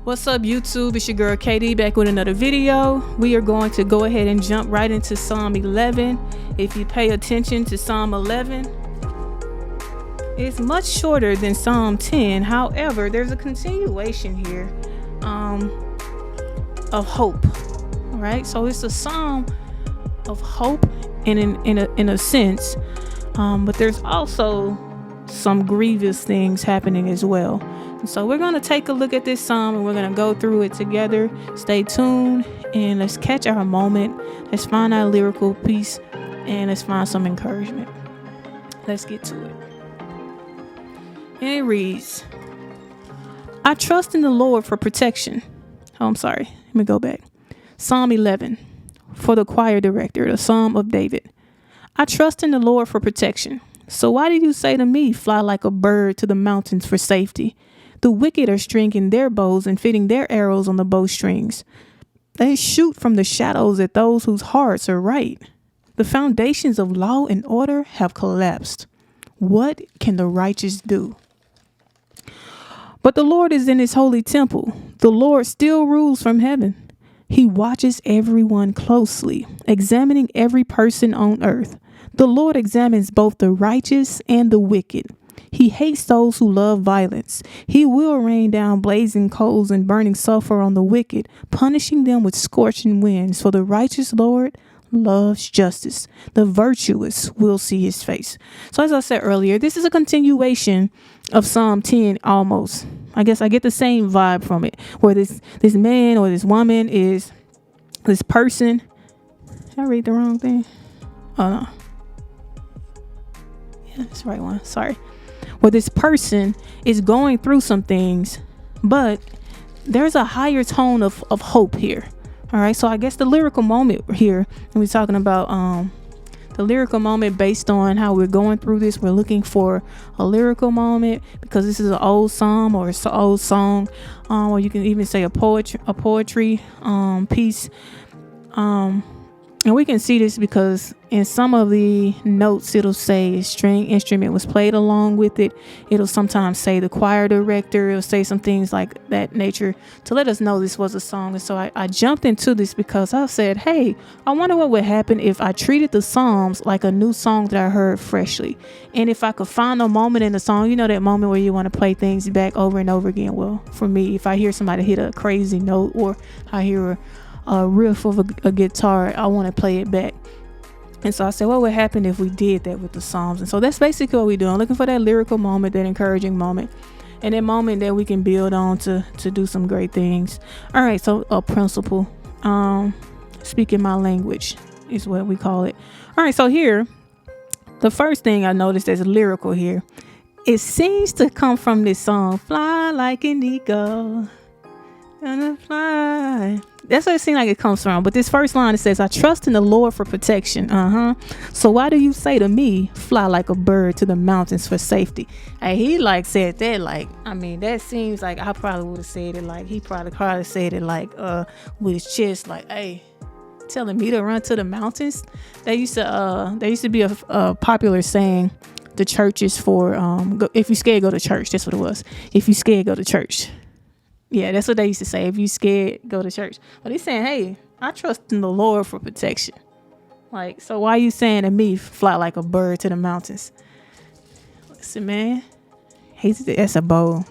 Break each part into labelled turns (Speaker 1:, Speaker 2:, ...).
Speaker 1: What's up, YouTube? It's your girl Katie back with another video. We are going to go ahead and jump right into Psalm 11. If you pay attention to Psalm 11, it's much shorter than Psalm 10. However, there's a continuation here of hope. All right, so it's a psalm of hope in a sense, but there's also some grievous things happening as well. So we're going to take a look at this psalm and we're going to go through it together. Stay tuned and let's catch our moment. Let's find our lyrical piece and let's find some encouragement. Let's get to it. And it reads, I trust in the Lord for protection. Oh, I'm sorry. Let me go back. Psalm 11 for the choir director, the Psalm of David. I trust in the Lord for protection. So why did you say to me, fly like a bird to the mountains for safety? The wicked are stringing their bows and fitting their arrows on the bowstrings. They shoot from the shadows at those whose hearts are right. The foundations of law and order have collapsed. What can the righteous do? But the Lord is in his holy temple. The Lord still rules from heaven. He watches everyone closely, examining every person on earth. The Lord examines both the righteous and the wicked. He hates those who love violence. He will rain down blazing coals and burning sulfur on the wicked, punishing them with scorching winds. For the righteous Lord loves justice. The virtuous will see his face. So as I said earlier, this is a continuation of Psalm 10 almost. I guess I get the same vibe from it, where this man or this woman is this person. Did I read the wrong thing? Oh no. Yeah, that's the right one. Sorry. Where this person is going through some things, but there's a higher tone of hope here. All right. So I guess the lyrical moment here, and we're talking about the lyrical moment based on how we're going through this. We're looking for a lyrical moment because this is an old psalm or it's an old song, or you can even say a poetry piece. And we can see this because in some of the notes, it'll say a string instrument was played along with it. It'll sometimes say the choir director. It'll say some things like that nature to let us know this was a song. And so I jumped into this because I said, hey, I wonder what would happen if I treated the Psalms like a new song that I heard freshly. And if I could find a moment in the song, you know, that moment where you want to play things back over and over again. Well, for me, if I hear somebody hit a crazy note or I hear a riff of a guitar, I want to play it back. And so I said, what would happen if we did that with the Psalms? And so that's basically what we're doing, looking for that lyrical moment, that encouraging moment, and that moment that we can build on to do some great things. All right, so a principle, speaking my language is what we call it. All right, so here, the first thing I noticed as lyrical here, it seems to come from this song, Fly Like an Eagle. Gonna fly. That's what it seems like it comes from. But this first line, it says, I trust in the Lord for protection. So why do you say to me, fly like a bird to the mountains for safety? And he said that that seems like I probably would have said it like he probably said it like with his chest, like, hey, telling me to run to the mountains. There used to be a popular saying, the church is for if you scared, go to church. That's what it was. If you scared, go to church. Yeah, that's what they used to say. If you scared, go to church. But he's saying, hey, I trust in the Lord for protection. Like, so why are you saying to me, fly like a bird to the mountains? Listen, man, that's a bold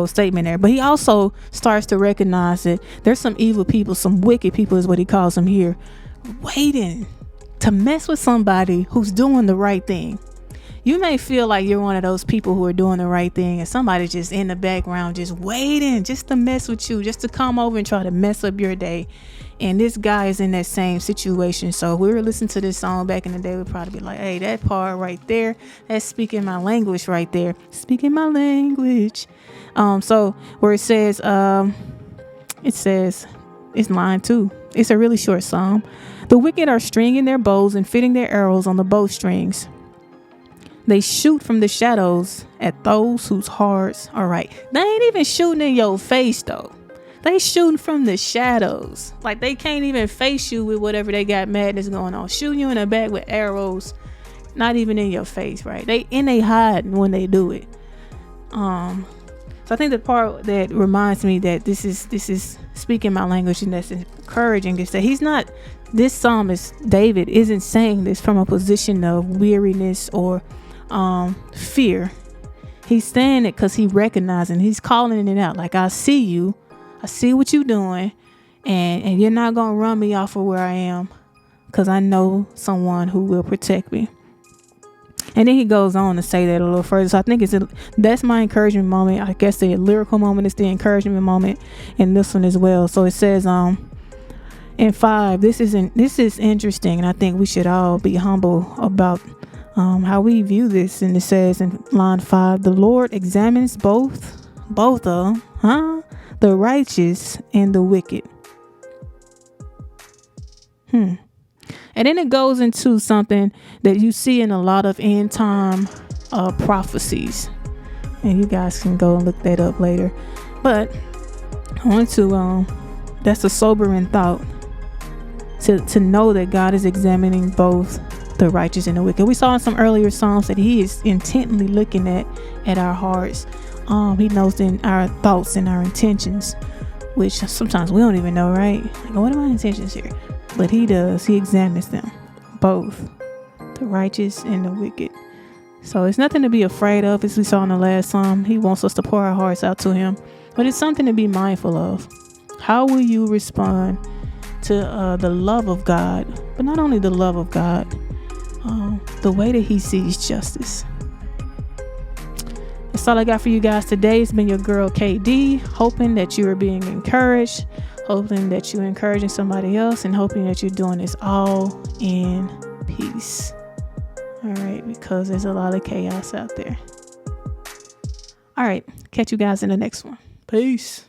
Speaker 1: statement there. But he also starts to recognize that there's some evil people, some wicked people is what he calls them here, waiting to mess with somebody who's doing the right thing. You may feel like you're one of those people who are doing the right thing and somebody's just in the background, just waiting just to mess with you, just to come over and try to mess up your day. And this guy is in that same situation. So if we were listening to this song back in the day, we'd probably be like, hey, that part right there, that's speaking my language right there. Speaking my language. So where it says it's line 2. It's a really short psalm. The wicked are stringing their bows and fitting their arrows on the bowstrings. They shoot from the shadows at those whose hearts are right. They ain't even shooting in your face, though. They shooting from the shadows. Like, they can't even face you with whatever they got madness going on. Shooting you in the back with arrows, not even in your face, right? They hide when they do it. So I think the part that reminds me that this is speaking my language and that's encouraging is that this psalmist David isn't saying this from a position of weariness or fear. He's saying it because he recognizing, he's calling it out. Like, I see you, I see what you're doing, and you're not gonna run me off of where I am, because I know someone who will protect me. And then he goes on to say that a little further. So I think that's my encouragement moment. I guess the lyrical moment is the encouragement moment in this one as well. So it says in 5, this is interesting, and I think we should all be humble about how we view this. And it says in line 5, the Lord examines both of them, the righteous and the wicked. And then it goes into something that you see in a lot of end time prophecies, and you guys can go and look that up later. But I want to that's a sobering thought, to know that God is examining both the righteous and the wicked. We saw in some earlier Psalms that he is intently looking at our hearts. He knows in our thoughts and our intentions, which sometimes we don't even know, right? Like, what are my intentions here? But he does. He examines them, both the righteous and the wicked. So it's nothing to be afraid of, as we saw in the last Psalm. He wants us to pour our hearts out to him, but it's something to be mindful of. How will you respond to the love of God? But not only the love of God, the way that he sees justice. That's all I got for you guys today. It's been your girl KD, hoping that you are being encouraged, hoping that you're encouraging somebody else, and hoping that you're doing this all in peace. All right, because there's a lot of chaos out there. All right, catch you guys in the next one. Peace.